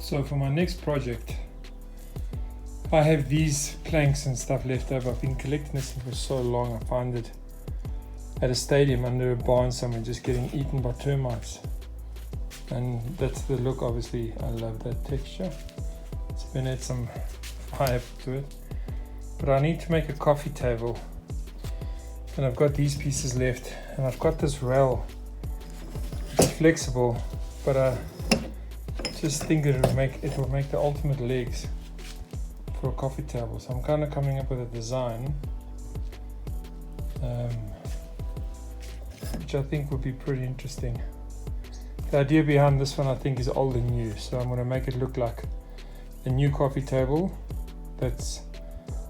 So for my next project, I have these planks and stuff left over. I've been collecting this for so long. I found it at a stadium under a barn somewhere, just getting eaten by termites. And that's the look, obviously. I love that texture. It's been add some fire to it. But I need to make a coffee table. And I've got these pieces left. And I've got this rail. It's flexible, but I just think it will make the ultimate legs for a coffee table. So I'm kind of coming up with a design which I think would be pretty interesting. The idea behind this one I think is old and new, so I'm going to make it look like a new coffee table that's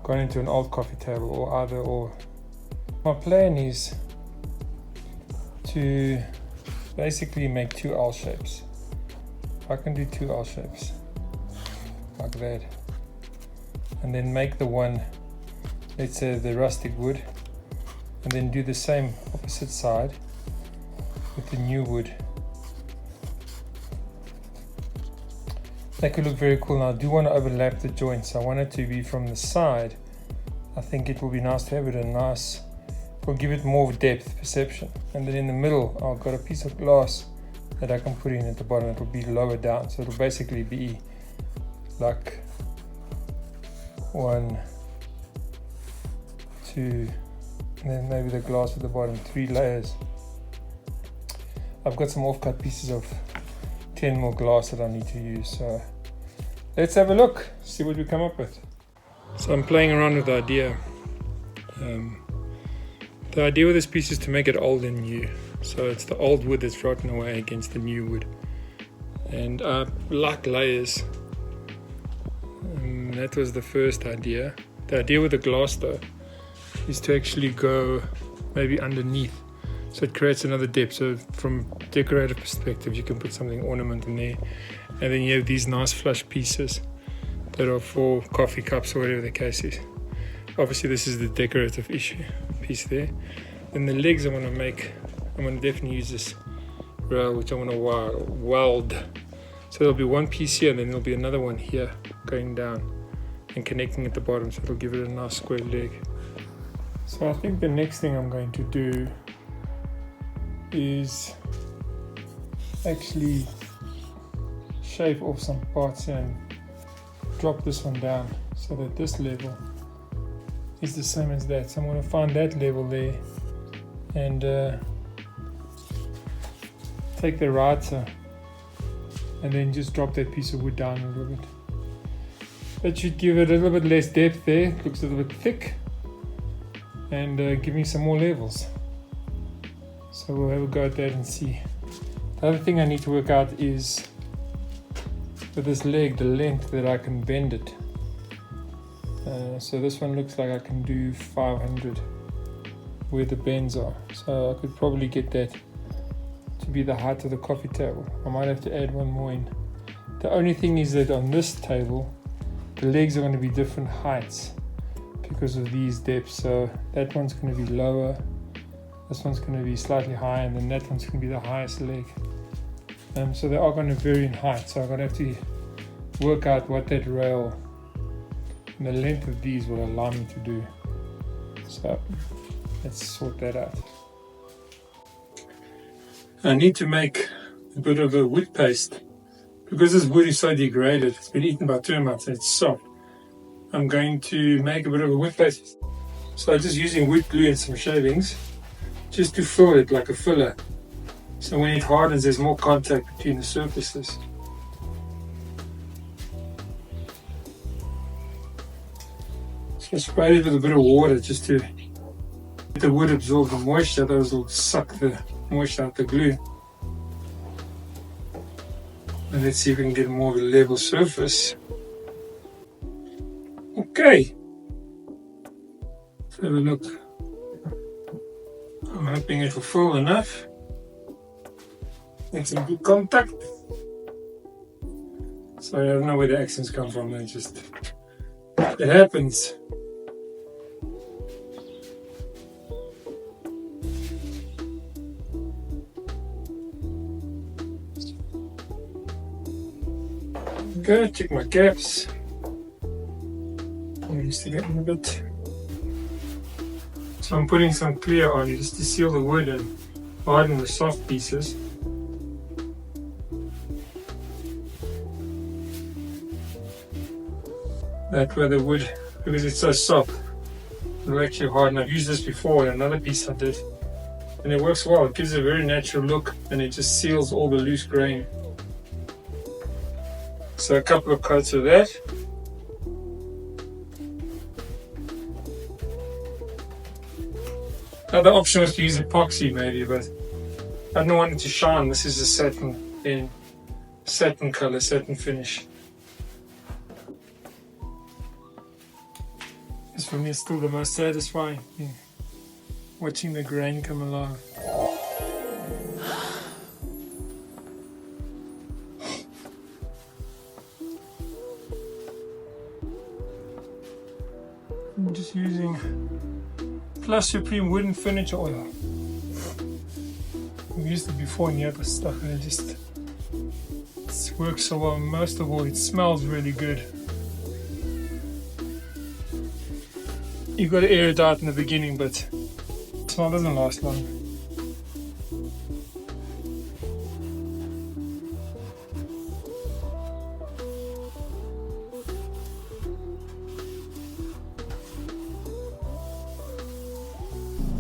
gone into an old coffee table, or either or. My plan is to basically make two L shapes. I can do two L shapes like that, and then make the one, let's say the rustic wood, and then do the same opposite side with the new wood. That could look very cool. Now I do want to overlap the joints. I want it to be from the side. I think it will be nice to have it will give it more depth perception. And then in the middle I've got a piece of glass that I can put in at the bottom. It will be lower down, so it will basically be like 1, 2, and then maybe the glass at the bottom, 3 layers. I've got some off-cut pieces of 10 more glass that I need to use, so let's have a look, see what we come up with. So I'm playing around with the idea. The idea with this piece is to make it old and new. So it's the old wood that's rotten away against the new wood. And I like layers. And that was the first idea. The idea with the glass though is to actually go maybe underneath. So it creates another depth. So from a decorative perspective, you can put something ornament in there. And then you have these nice flush pieces that are for coffee cups or whatever the case is. Obviously this is the decorative piece there. Then the legs I'm going to definitely use this rail, which I'm going to weld. So there'll be one piece here, and then there'll be another one here going down and connecting at the bottom, so it'll give it a nice square leg. So I think the next thing I'm going to do is actually shave off some parts here and drop this one down so that this level is the same as that. So I'm going to find that level there and take the riser and then just drop that piece of wood down a little bit. That should give it a little bit less depth there. It looks a little bit thick, and give me some more levels. So we'll have a go at that and see. The other thing I need to work out is with this leg, the length that I can bend it. So this one looks like I can do 500 where the bends are. So I could probably get that to be the height of the coffee table. I might have to add one more in. The only thing is that on this table, the legs are going to be different heights because of these depths. So that one's going to be lower, this one's going to be slightly higher, and then that one's going to be the highest leg. So they are going to vary in height. So I'm going to have to work out what that rail and the length of these will allow me to do. So let's sort that out. I need to make a bit of a wood paste because this wood is so degraded. It's been eaten by termites and it's soft. I'm going to make a bit of a wood paste. So I'm just using wood glue and some shavings just to fill it like a filler. So when it hardens, there's more contact between the surfaces. So spray it with a bit of water just to let the wood absorb the moisture. Those will suck the moisture out the glue. And let's see if we can get more of a level surface. Okay. Let's have a look. I'm hoping it will fill enough. Make some good contact. Sorry, I don't know where the accents come from. It happens. Go check my gaps. I'm used to getting a bit. So I'm putting some clear on just to seal the wood and harden the soft pieces. That way the wood, because it's so soft, it'll actually harden. I've used this before in another piece I did, and it works well. It gives a very natural look, and it just seals all the loose grain. So a couple of coats of that. Another option was to use epoxy maybe, but I don't want it to shine. This is a satin color, satin finish. This for me is still the most satisfying thing, watching the grain come alive. I'm just using Plus Supreme Wooden Furniture Oil. I've used it before in the other stuff and it works so well. Most of all, it smells really good. You've got to air it out in the beginning, but the smell doesn't last long.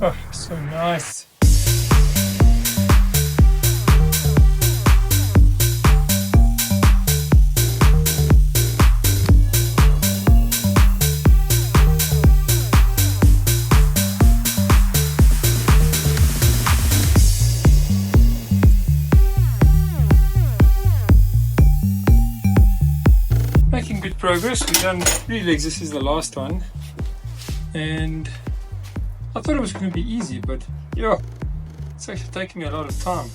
Oh, so nice. Making good progress. We've done 3 legs. This is the last one. And I thought it was going to be easy, but yeah, it's actually taking me a lot of time.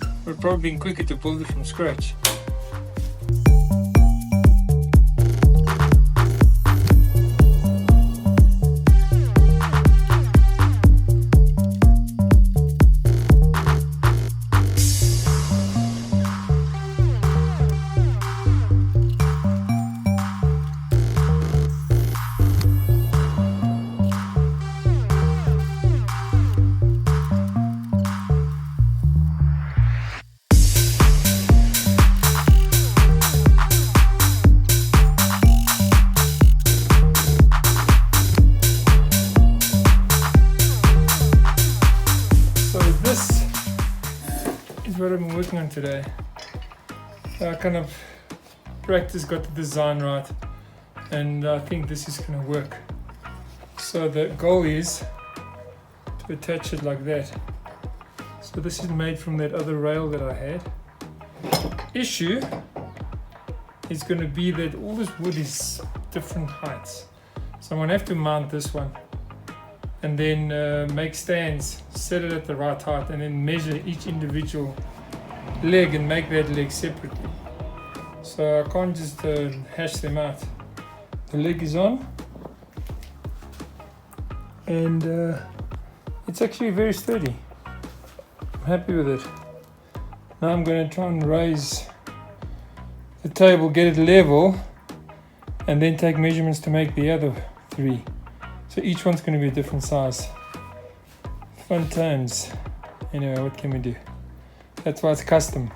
It would have probably been quicker to build it from scratch. What I've been working on today. I kind of practiced, got the design right, and I think this is going to work. So the goal is to attach it like that. So this is made from that other rail that I had. Issue is going to be that all this wood is different heights. So I'm going to have to mount this one and then make stands, set it at the right height, and then measure each individual leg and make that leg separately. So I can't just hash them out. The leg is on, and it's actually very sturdy. I'm happy with it. Now I'm going to try and raise the table, get it level, and then take measurements to make the other 3. So each one's going to be a different size. Fun times. Anyway, what can we do? That's why it's custom.